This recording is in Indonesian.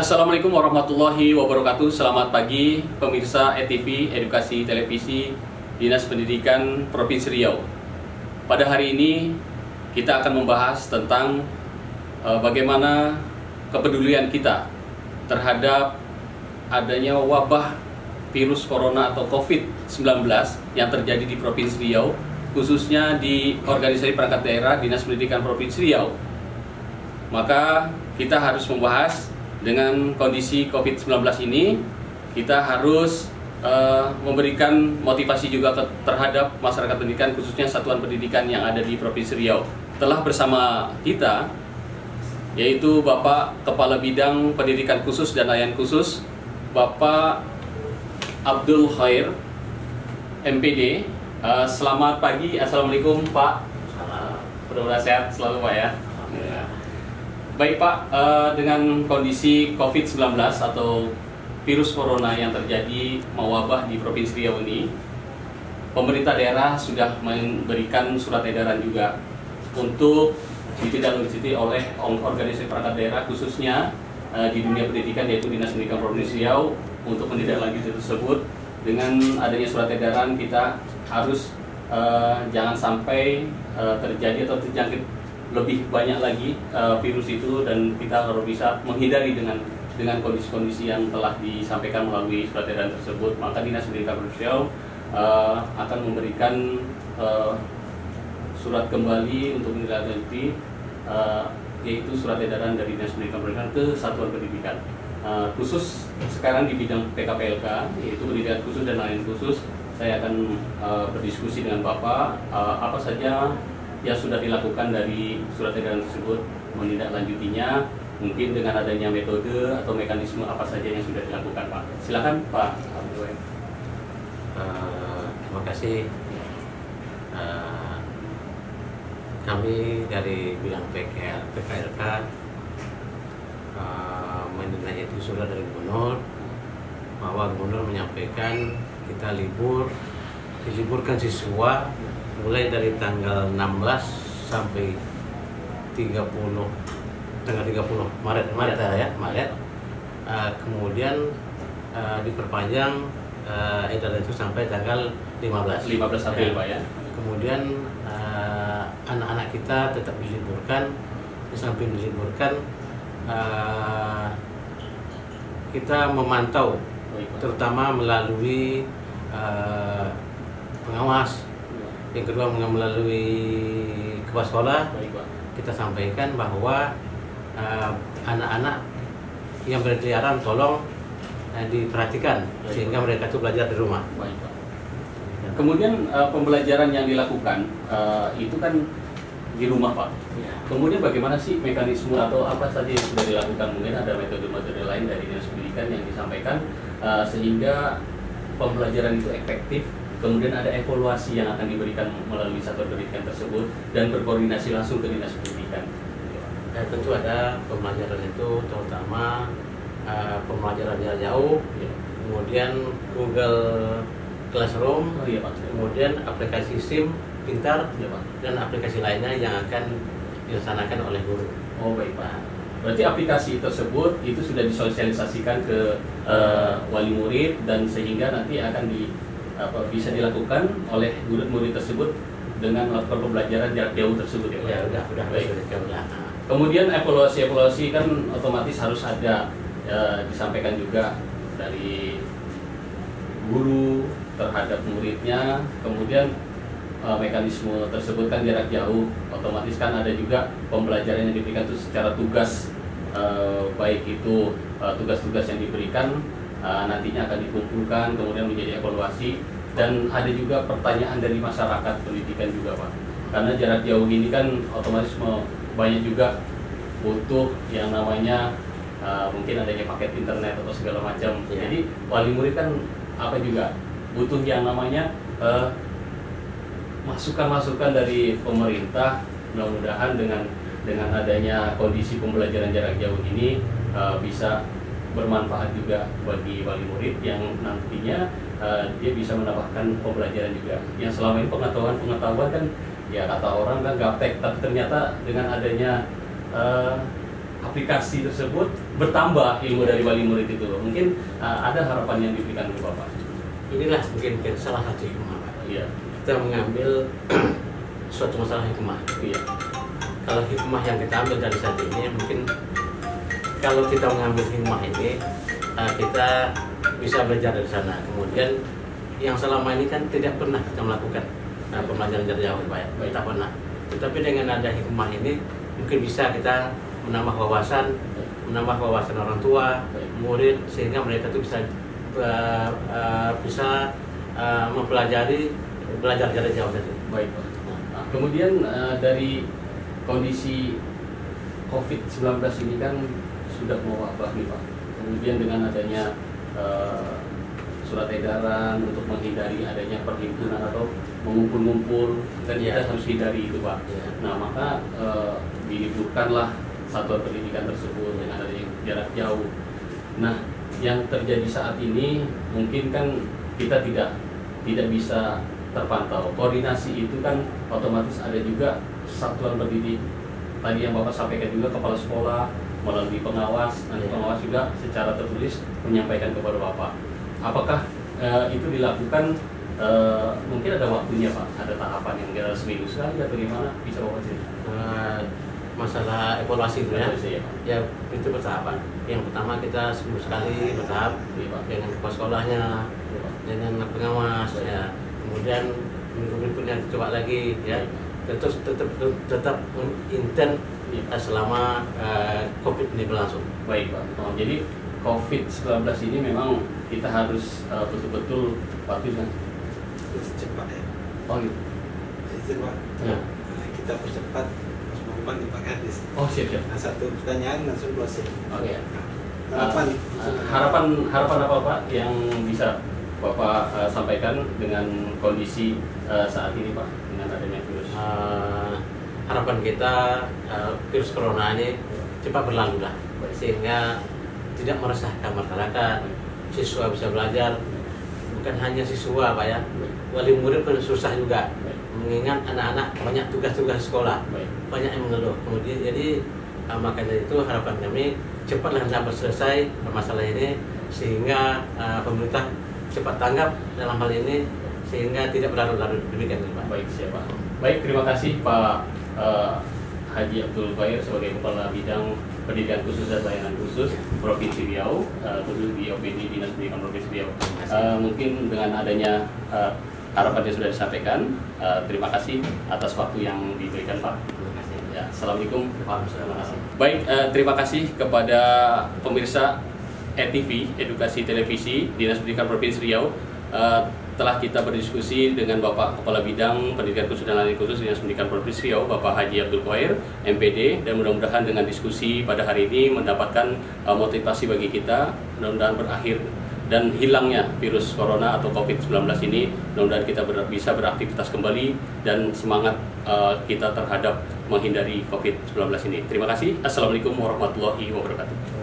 Assalamualaikum warahmatullahi wabarakatuh. Selamat pagi pemirsa ETV Edukasi Televisi Dinas Pendidikan Provinsi Riau. Pada hari ini kita akan membahas tentang bagaimana kepedulian kita terhadap adanya wabah virus corona atau COVID-19 yang terjadi di Provinsi Riau, khususnya di organisasi perangkat daerah Dinas Pendidikan Provinsi Riau. Maka kita harus membahas dengan kondisi COVID-19 ini, kita harus memberikan motivasi juga terhadap masyarakat pendidikan, khususnya satuan pendidikan yang ada di Provinsi Riau. Telah bersama kita, yaitu Bapak Kepala Bidang Pendidikan Khusus dan Layanan Khusus, Bapak Abdul Khair, MPD. Selamat pagi, Assalamualaikum Pak. Mudah-mudahan sehat selalu Pak ya. Baik Pak, dengan kondisi COVID-19 atau virus corona yang terjadi mewabah di Provinsi Riau ini, pemerintah daerah sudah memberikan surat edaran juga untuk ditindaklanjuti oleh organisasi perangkat daerah, khususnya di dunia pendidikan, yaitu Dinas Pendidikan Provinsi Riau, untuk menindaklanjuti tersebut. Dengan adanya surat edaran, kita harus jangan sampai terjadi atau terjangkit lebih banyak lagi virus itu, dan kita harus bisa menghindari dengan kondisi-kondisi yang telah disampaikan melalui surat edaran tersebut. Maka Dinas Pendidikan Provinsi Riau akan memberikan surat kembali untuk menindaklanjuti, yaitu surat edaran dari Dinas Pendidikan Provinsi Riau ke Satuan Pendidikan. Khusus sekarang di bidang PKPLK, yaitu pendidikan khusus dan layanan khusus, saya akan berdiskusi dengan Bapak apa saja yang sudah dilakukan dari surat edaran tersebut, menindaklanjutinya, mungkin dengan adanya metode atau mekanisme apa saja yang sudah dilakukan Pak. Silakan Pak Abdul. Terima kasih. Kami dari bidang PKLK menilai itu surat dari Gubernur, bahwa Gubernur menyampaikan kita diliburkan siswa mulai dari tanggal 16 sampai 30 Maret ya. Kemudian diperpanjang edaran itu sampai tanggal 15 April Pak ya. Kemudian anak-anak kita tetap diliburkan. Di samping diliburkan, kita memantau, terutama melalui pengawas. Yang kedua melalui kepala sekolah, kita sampaikan bahwa anak-anak yang berkeliaran tolong diperhatikan sehingga mereka itu belajar di rumah. Kemudian pembelajaran yang dilakukan itu kan di rumah Pak. Ya. Kemudian bagaimana sih mekanisme atau apa saja yang sudah dilakukan? Mungkin ada metode-metode lain dari Dinas Pendidikan yang disampaikan sehingga pembelajaran itu efektif. Kemudian ada evaluasi yang akan diberikan melalui satuan pendidikan tersebut dan berkoordinasi langsung ke Dinas Pendidikan. Tentu ada pembelajaran itu, terutama pembelajaran jarak jauh, kemudian Google Classroom, kemudian aplikasi SIM pintar, dan aplikasi lainnya yang akan dilaksanakan oleh guru. Oh baik Pak. Berarti aplikasi tersebut itu sudah disosialisasikan ke wali murid, dan sehingga nanti akan bisa dilakukan oleh murid-murid tersebut dengan melakukan pembelajaran jarak jauh tersebut ya Pak? Ya, udah baik. Kemudian evaluasi kan otomatis harus ada disampaikan juga dari guru terhadap muridnya. Kemudian mekanisme tersebut kan jarak jauh, otomatis kan ada juga pembelajaran yang diberikan itu secara tugas, baik itu tugas-tugas yang diberikan nantinya akan dikumpulkan kemudian menjadi evaluasi, dan ada juga pertanyaan dari masyarakat pendidikan juga Pak, karena jarak jauh ini kan otomatis banyak juga butuh yang namanya mungkin adanya paket internet atau segala macam. Jadi wali murid kan apa juga butuh yang namanya masukan-masukan dari pemerintah. Mudah-mudahan dengan adanya kondisi pembelajaran jarak jauh ini bisa bermanfaat juga bagi wali murid yang nantinya dia bisa mendapatkan pembelajaran juga. Yang selama ini pengetahuan kan ya kata orang kan gaptek, tapi ternyata dengan adanya aplikasi tersebut bertambah ilmu dari wali murid itu. Mungkin ada harapan yang diberikan oleh Bapak. Inilah mungkin salah satu hikmah, Pak. Iya. Kita mengambil suatu masalah hikmah. Iya. Kalau hikmah yang kita ambil dari saat ini, mungkin kalau kita mengambil hikmah ini, kita bisa belajar dari sana. Kemudian yang selama ini kan tidak pernah kita melakukan pembelajaran jarak jauh, Pak. Tidak pernah. Tetapi dengan ada hikmah ini, mungkin bisa kita menambah wawasan orang tua, murid, sehingga mereka itu bisa belajar jarak jauh tadi. Baik, Pak. Nah, kemudian dari kondisi COVID-19 ini kan sudah mewabah nih, Pak. Kemudian dengan adanya surat edaran untuk menghindari adanya perhimpunan atau mengumpul-ngumpul, dan kita harus hindari itu, Pak. Nah, maka diliburkanlah satuan pendidikan tersebut dengan adanya jarak jauh. Nah, yang terjadi saat ini mungkin kan kita tidak bisa terpantau. Koordinasi itu kan otomatis ada juga satuan pendidik. Tadi yang Bapak sampaikan juga kepala sekolah melalui pengawas, nanti pengawas juga secara tertulis menyampaikan kepada Bapak. Apakah itu dilakukan mungkin ada waktunya, Pak? Ada tahapan yang kira seminggu sekali atau gimana? Bisa Bapak cerita? Masalah evaluasi itu ya itu bertahap. Yang pertama kita seminggu sekali bertahap dengan kepala sekolahnya, dengan pengawas, ya. Kemudian minggu berikutnya coba lagi, ya. Tetap intent selama COVID ini berlangsung. Baik, Pak. Jadi COVID-19 ini memang kita harus betul-betul patuh kan? Cepat ya. Oh gitu. Cepat. Ya. Kita percepat di Pak Kadis. Oh siap. Nah, satu pertanyaan langsung closing. Oke. Harapan apa, Pak, yang bisa Bapak sampaikan dengan kondisi saat ini, Pak, dengan adanya virus? Harapan kita virus corona ini cepat berlalu lah, sehingga tidak meresahkan masyarakat. Siswa bisa belajar, bukan hanya siswa, Pak, ya. Wali murid pun susah juga, mengingat anak-anak banyak tugas-tugas sekolah, banyak yang mengeluh. Kemudian jadi makanya itu harapan kami cepatlah dapat selesai masalah ini, sehingga pemerintah cepat tanggap dalam hal ini, sehingga tidak berlarut-larut. Demikian, Pak. Baik, siap, Pak. Baik, terima kasih Pak Haji Abdul Qair sebagai Kepala Bidang Pendidikan Khusus dan Layanan Khusus Provinsi Riau, khusus di OPD Dinas Pendidikan Provinsi Riau. Mungkin dengan adanya harapan yang sudah disampaikan, terima kasih atas waktu yang diberikan, Pak. Terima kasih. Ya, Assalamualaikum. Terima kasih. Baik, terima kasih kepada pemirsa ETV, Edukasi Televisi Dinas Pendidikan Provinsi Riau. Telah kita berdiskusi dengan Bapak Kepala Bidang Pendidikan Khusus dan Layanan Khusus Dinas Pendidikan Provinsi Riau, Bapak Haji Abdul Qair, MPD, dan mudah-mudahan dengan diskusi pada hari ini mendapatkan motivasi bagi kita, mudah-mudahan berakhir dan hilangnya virus corona atau COVID-19 ini. Mudah-mudahan kita bisa beraktivitas kembali dan semangat kita terhadap menghindari COVID-19 ini. Terima kasih. Assalamualaikum warahmatullahi wabarakatuh.